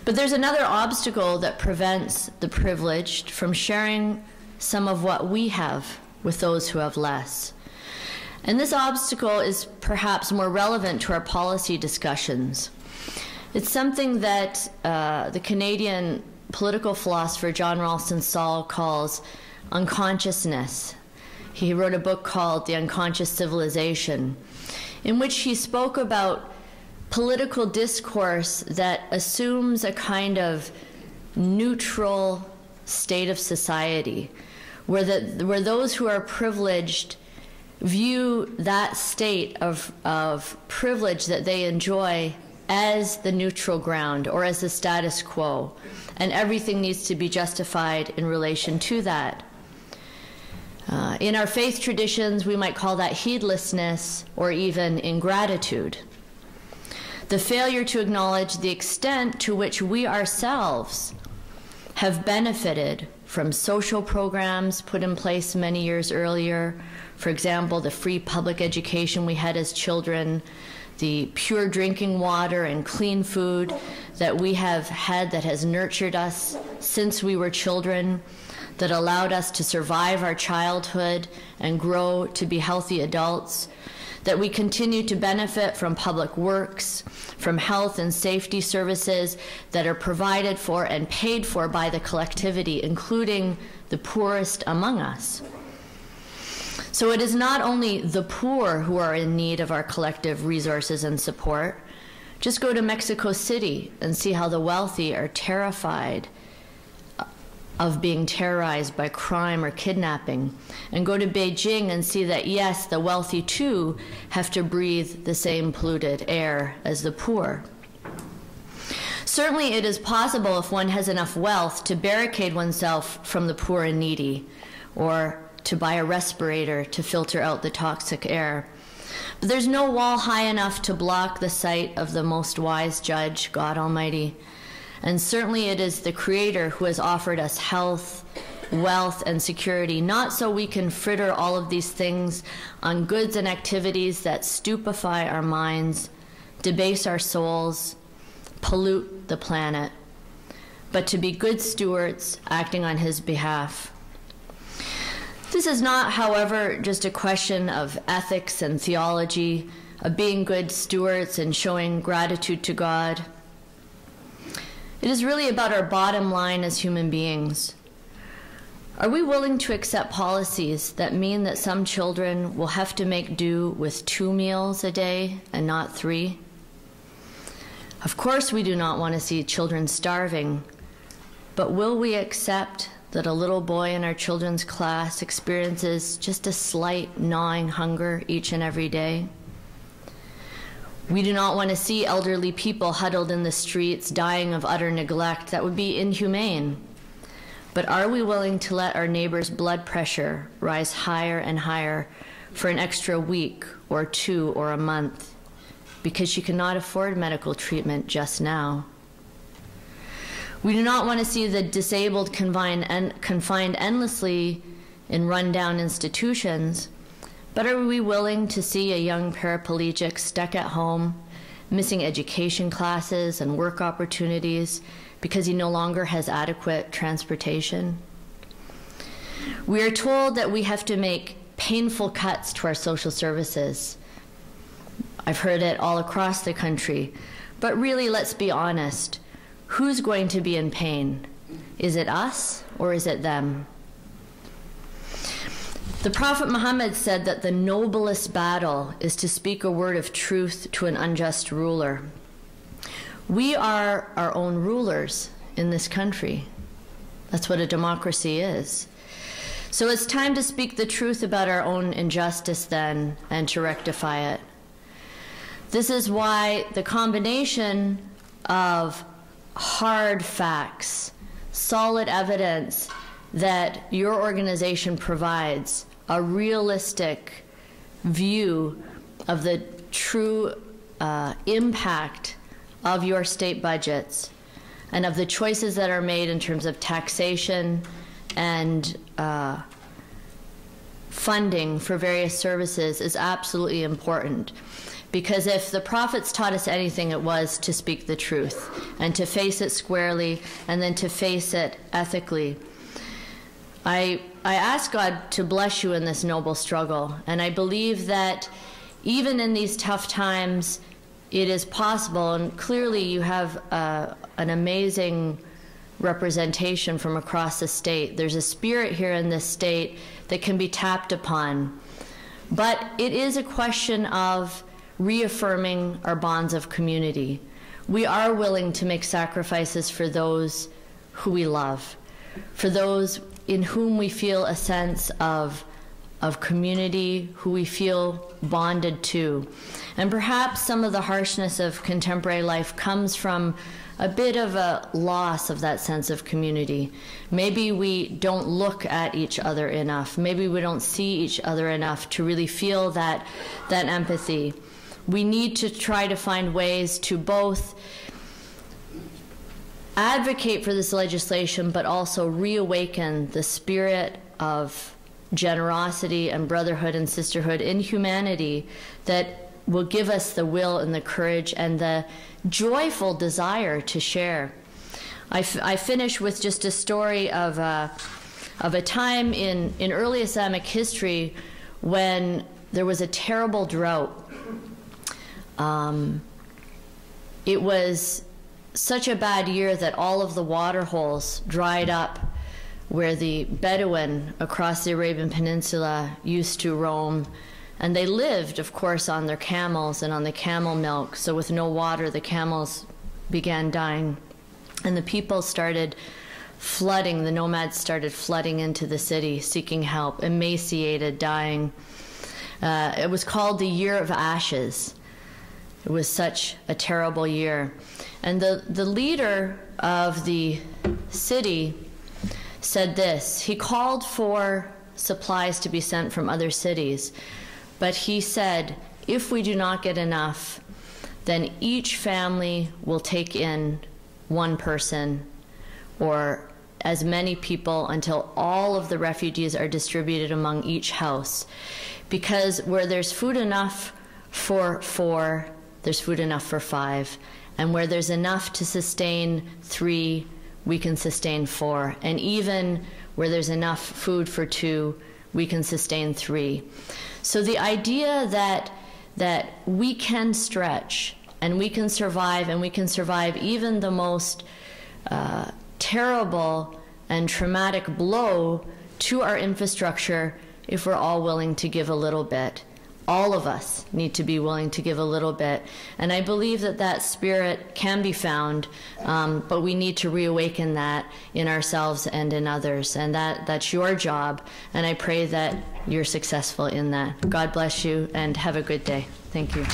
But there's another obstacle that prevents the privileged from sharing some of what we have with those who have less. And this obstacle is perhaps more relevant to our policy discussions. It's something that the Canadian political philosopher John Ralston Saul calls unconsciousness. He wrote a book called The Unconscious Civilization, in which he spoke about political discourse that assumes a kind of neutral state of society, where those who are privileged view that state of privilege that they enjoy as the neutral ground or as the status quo, and everything needs to be justified in relation to that. In our faith traditions, we might call that heedlessness or even ingratitude. The failure to acknowledge the extent to which we ourselves have benefited from social programs put in place many years earlier. For example, the free public education we had as children, the pure drinking water and clean food that we have had that has nurtured us since we were children, that allowed us to survive our childhood and grow to be healthy adults, that we continue to benefit from public works, from health and safety services that are provided for and paid for by the collectivity, including the poorest among us. So it is not only the poor who are in need of our collective resources and support. Just go to Mexico City and see how the wealthy are terrified of being terrorized by crime or kidnapping. And go to Beijing and see that, yes, the wealthy too have to breathe the same polluted air as the poor. Certainly it is possible, if one has enough wealth, to barricade oneself from the poor and needy, or to buy a respirator to filter out the toxic air. But there's no wall high enough to block the sight of the most wise judge, God Almighty. And certainly it is the Creator who has offered us health, wealth, and security, not so we can fritter all of these things on goods and activities that stupefy our minds, debase our souls, pollute the planet, but to be good stewards acting on His behalf. This is not, however, just a question of ethics and theology, of being good stewards and showing gratitude to God. It is really about our bottom line as human beings. Are we willing to accept policies that mean that some children will have to make do with 2 meals a day and not 3? Of course we do not want to see children starving, but will we accept that a little boy in our children's class experiences just a slight gnawing hunger each and every day? We do not want to see elderly people huddled in the streets, dying of utter neglect. That would be inhumane. But are we willing to let our neighbor's blood pressure rise higher and higher for an extra week or 2 or a month because she cannot afford medical treatment just now? We do not want to see the disabled confined endlessly in rundown institutions, but are we willing to see a young paraplegic stuck at home, missing education classes and work opportunities because he no longer has adequate transportation? We are told that we have to make painful cuts to our social services. I've heard it all across the country, but really, let's be honest. Who's going to be in pain? Is it us or is it them? The Prophet Muhammad said that the noblest battle is to speak a word of truth to an unjust ruler. We are our own rulers in this country. That's what a democracy is. So it's time to speak the truth about our own injustice then and to rectify it. This is why the combination of hard facts, solid evidence that your organization provides, a realistic view of the true impact of your state budgets and of the choices that are made in terms of taxation and funding for various services is absolutely important. Because if the prophets taught us anything, it was to speak the truth and to face it squarely and then to face it ethically. I ask God to bless you in this noble struggle, and I believe that even in these tough times, it is possible, and clearly you have an amazing representation from across the state. There's a spirit here in this state that can be tapped upon. But it is a question of reaffirming our bonds of community. We are willing to make sacrifices for those who we love, for those in whom we feel a sense of community, who we feel bonded to. And perhaps some of the harshness of contemporary life comes from a bit of a loss of that sense of community. Maybe we don't look at each other enough. Maybe we don't see each other enough to really feel that empathy. We need to try to find ways to both advocate for this legislation, but also reawaken the spirit of generosity and brotherhood and sisterhood in humanity that will give us the will and the courage and the joyful desire to share. I finish with just a story of a time in early Islamic history when there was a terrible drought. It was such a bad year that all of the water holes dried up where the Bedouin across the Arabian Peninsula used to roam. And they lived, of course, on their camels and on the camel milk. So with no water, the camels began dying. And the people started flooding, the nomads started flooding into the city, seeking help, emaciated, dying. It was called the Year of Ashes. It was such a terrible year. And the leader of the city said this. He called for supplies to be sent from other cities. But he said, if we do not get enough, then each family will take in one person or as many people until all of the refugees are distributed among each house. Because where there's food enough for 4, there's food enough for 5. And where there's enough to sustain 3, we can sustain 4. And even where there's enough food for 2, we can sustain 3. So the idea that we can stretch and we can survive even the most terrible and traumatic blow to our infrastructure if we're all willing to give a little bit. All of us need to be willing to give a little bit. And I believe that spirit can be found, but we need to reawaken that in ourselves and in others. And that's your job. And I pray that you're successful in that. God bless you and have a good day. Thank you.